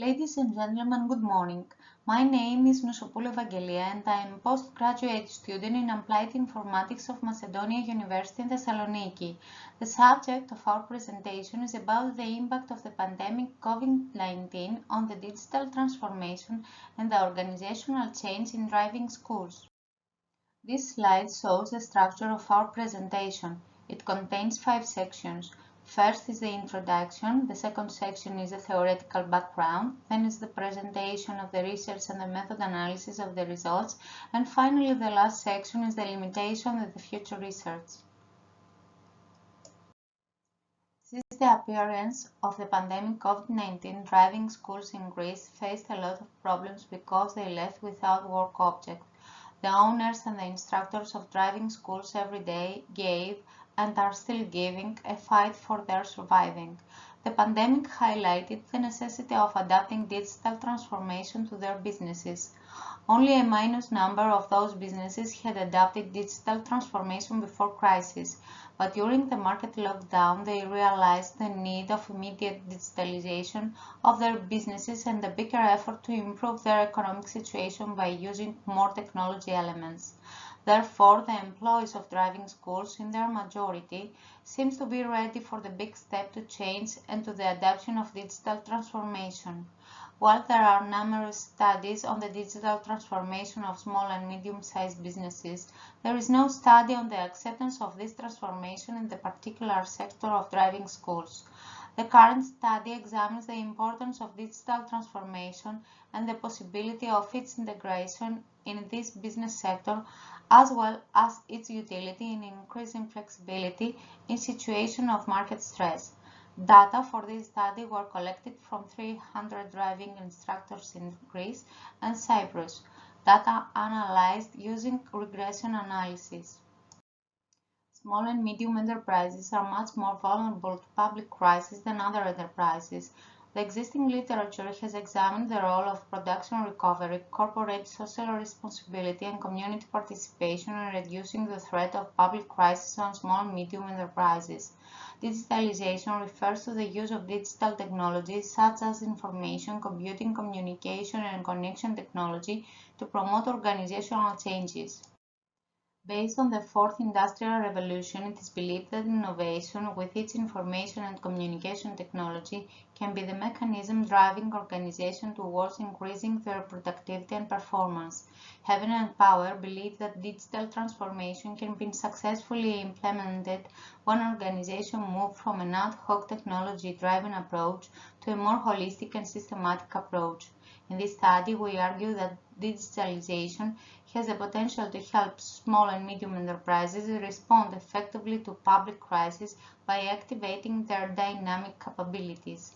Ladies and gentlemen, good morning. My name is Nusopoulou Evangelia and I am a postgraduate student in Applied Informatics of Macedonia University in Thessaloniki. The subject of our presentation is about the impact of the pandemic Covid-19 on the digital transformation and the organizational change in driving schools. This slide shows the structure of our presentation. It contains 5 sections. First is the introduction, the second section is a theoretical background, then is the presentation of the research and the method analysis of the results, and finally the last section is the limitation and the future research. Since the appearance of the pandemic COVID-19, driving schools in Greece faced a lot of problems because they left without work objects. The owners and the instructors of driving schools every day gave and are still giving a fight for their surviving. The pandemic highlighted the necessity of adapting digital transformation to their businesses. Only a minor number of those businesses had adopted digital transformation before crisis, but during the market lockdown they realized the need of immediate digitalization of their businesses and a bigger effort to improve their economic situation by using more technology elements. Therefore, the employees of driving schools, in their majority, seem to be ready for the big step to change and to the adoption of digital transformation. While there are numerous studies on the digital transformation of small and medium-sized businesses, there is no study on the acceptance of this transformation in the particular sector of driving schools. The current study examines the importance of digital transformation and the possibility of its integration in this business sector, as well as its utility in increasing flexibility in situations of market stress. Data for this study were collected from 300 driving instructors in Greece and Cyprus. Data analyzed using regression analysis. Small and medium enterprises are much more vulnerable to public crises than other enterprises. The existing literature has examined the role of production recovery, corporate social responsibility, and community participation in reducing the threat of public crises on small and medium enterprises. Digitalization refers to the use of digital technologies such as information, computing, communication, and connection technology to promote organizational changes. Based on the Fourth Industrial Revolution, it is believed that innovation, with its information and communication technology, can be the mechanism driving organizations towards increasing their productivity and performance. Heaven and Power believe that digital transformation can be successfully implemented when organizations move from an ad hoc technology-driven approach to a more holistic and systematic approach. In this study, we argue that digitalization has the potential to help small and medium enterprises respond effectively to public crises by activating their dynamic capabilities.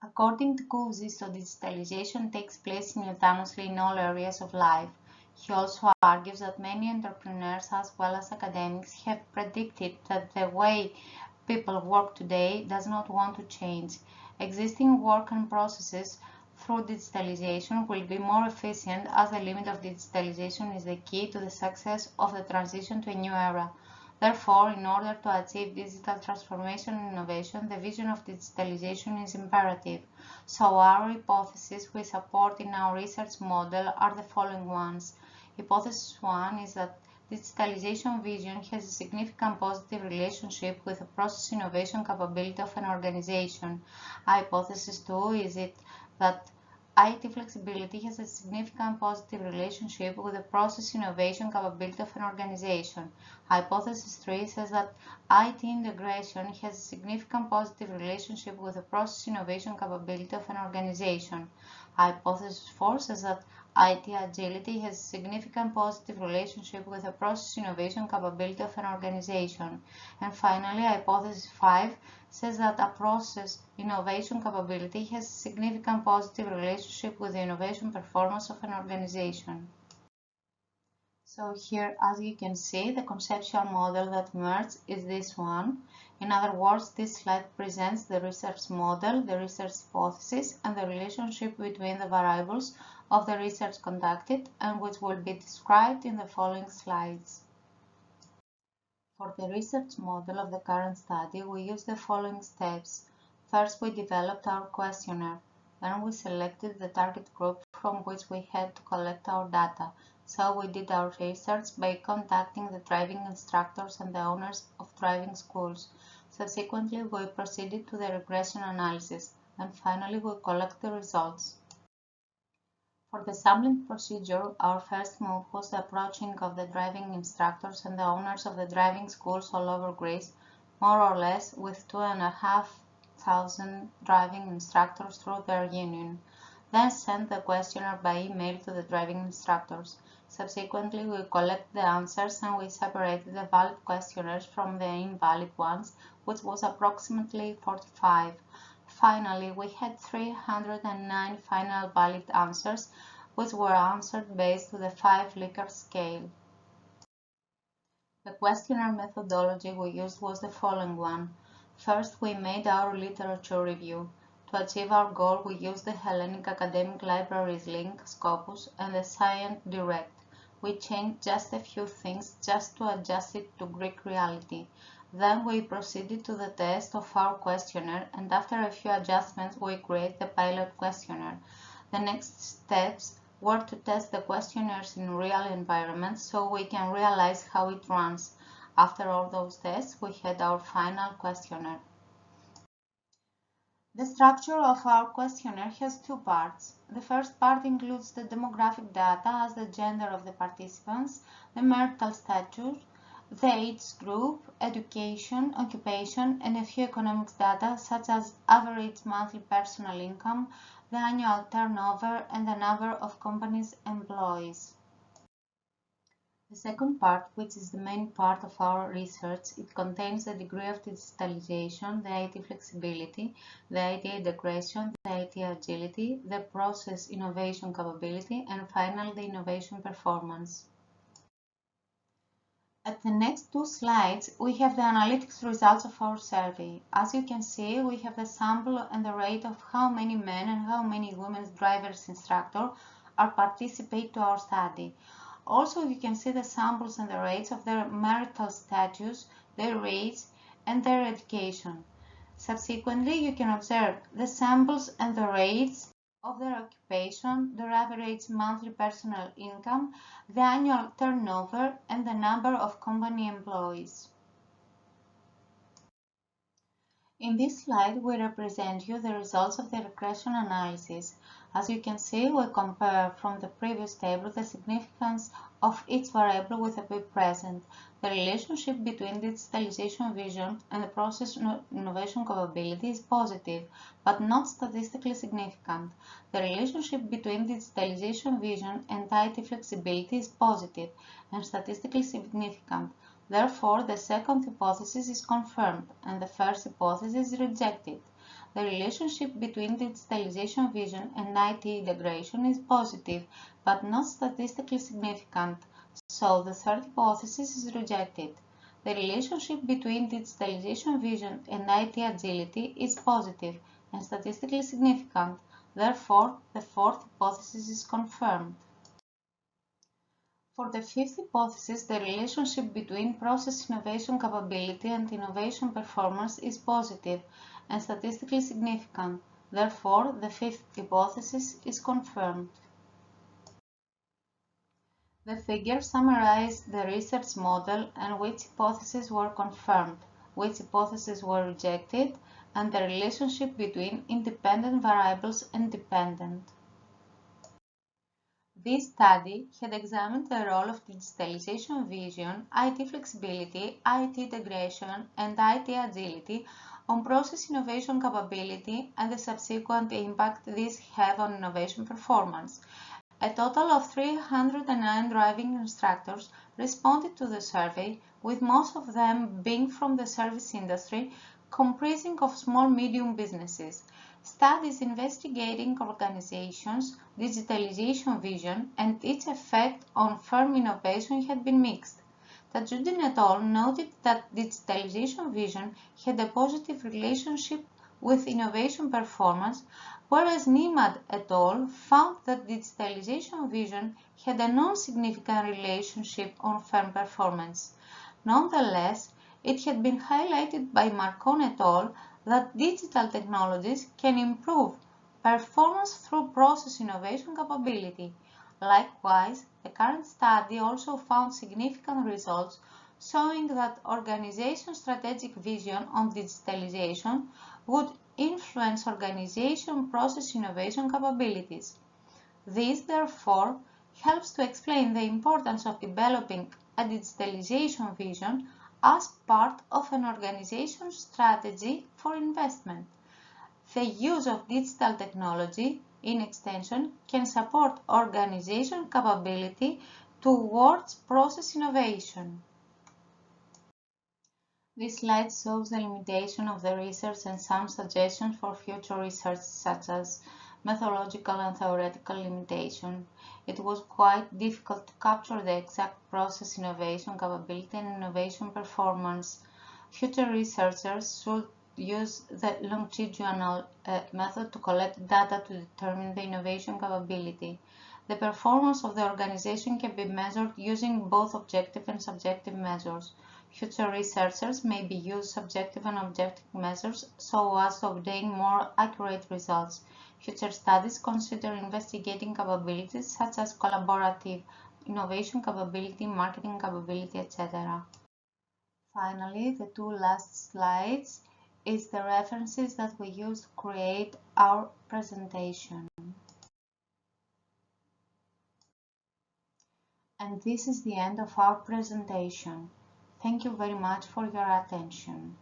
According to Kouzis, digitalization takes place simultaneously in all areas of life. He also argues that many entrepreneurs as well as academics have predicted that the way people work today does not want to change. Existing work and processes through digitalization will be more efficient, as the limit of digitalization is the key to the success of the transition to a new era. Therefore, in order to achieve digital transformation and innovation, the vision of digitalization is imperative. So our hypotheses we support in our research model are the following ones. Hypothesis 1 is that digitalization vision has a significant positive relationship with the process innovation capability of an organization. Hypothesis 2 is that IT flexibility has a significant positive relationship with the process innovation capability of an organization. Hypothesis 3 says that IT integration has a significant positive relationship with the process innovation capability of an organization. Hypothesis 4 says that IT agility has a significant positive relationship with the process innovation capability of an organization. And finally, hypothesis 5 says that a process innovation capability has a significant positive relationship with the innovation performance of an organization. So here, as you can see, the conceptual model that emerged is this one. In other words, this slide presents the research model, the research hypothesis, and the relationship between the variables of the research conducted, and which will be described in the following slides. For the research model of the current study, we use the following steps. First, we developed our questionnaire. Then we selected the target group from which we had to collect our data. So we did our research by contacting the driving instructors and the owners of driving schools. Subsequently, we proceeded to the regression analysis, and finally we collect the results. For the sampling procedure, our first move was the approaching of the driving instructors and the owners of the driving schools all over Greece, more or less with 2,500 driving instructors through their union. Then send the questionnaire by email to the driving instructors. Subsequently, we collect the answers and we separated the valid questionnaires from the invalid ones, which was approximately 45. Finally, we had 309 final valid answers, which were answered based on the 5-Likert scale. The questionnaire methodology we used was the following one. First, we made our literature review. To achieve our goal, we used the Hellenic Academic Libraries link, Scopus, and the Science Direct. We changed just a few things just to adjust it to Greek reality. Then we proceeded to the test of our questionnaire, and after a few adjustments we created the pilot questionnaire. The next steps were to test the questionnaires in real environments so we can realize how it runs. After all those tests, we had our final questionnaire. The structure of our questionnaire has two parts. The first part includes the demographic data as the gender of the participants, the marital status, the age group, education, occupation, and a few economics data such as average monthly personal income, the annual turnover, and the number of companies' employees. The second part, which is the main part of our research, it contains the degree of digitalization, the IT flexibility, the IT integration, the IT agility, the process innovation capability, and finally the innovation performance. At the next two slides, we have the analytics results of our survey. As you can see, we have the sample and the rate of how many men and how many women drivers instructors are participate to our study. Also, you can see the samples and the rates of their marital status, their race, and their education. Subsequently, you can observe the samples and the rates of their occupation, their average monthly personal income, the annual turnover, and the number of company employees. In this slide, we represent you the results of the regression analysis. As you can see, we compare from the previous table the significance of each variable with a P present. The relationship between digitalization vision and the process innovation capability is positive, but not statistically significant. The relationship between digitalization vision and IT flexibility is positive and statistically significant. Therefore, the second hypothesis is confirmed and the first hypothesis is rejected. The relationship between digitalization vision and IT integration is positive, but not statistically significant, so the third hypothesis is rejected. The relationship between digitalization vision and IT agility is positive and statistically significant, therefore the fourth hypothesis is confirmed. For the fifth hypothesis, the relationship between process innovation capability and innovation performance is positive and statistically significant. Therefore, the fifth hypothesis is confirmed. The figures summarize the research model and which hypotheses were confirmed, which hypotheses were rejected, and the relationship between independent variables and dependent. This study had examined the role of digitalization vision, IT flexibility, IT integration, and IT agility on process innovation capability and the subsequent impact these have on innovation performance. A total of 309 driving instructors responded to the survey, with most of them being from the service industry, comprising of small-medium businesses. Studies investigating organizations, digitalization vision, and its effect on firm innovation had been mixed. Tajudin et al. Noted that digitalization vision had a positive relationship with innovation performance, whereas Nimad et al. Found that digitalization vision had a non-significant relationship on firm performance. Nonetheless, it had been highlighted by Marcon et al. that digital technologies can improve performance through process innovation capability. Likewise, the current study also found significant results showing that organization strategic vision on digitalization would influence organization process innovation capabilities. This, therefore, helps to explain the importance of developing a digitalization vision as part of an organization's strategy for investment. The use of digital technology, in extension, can support organization capability towards process innovation. This slide shows the limitation of the research and some suggestions for future research, such as methodological and theoretical limitation. It was quite difficult to capture the exact process innovation capability and innovation performance. Future researchers should use the longitudinal method to collect data to determine the innovation capability. The performance of the organization can be measured using both objective and subjective measures. Future researchers may use subjective and objective measures so as to obtain more accurate results. Future studies consider investigating capabilities such as collaborative innovation capability, marketing capability, etc. Finally, the two last slides is the references that we used to create our presentation. And this is the end of our presentation. Thank you very much for your attention.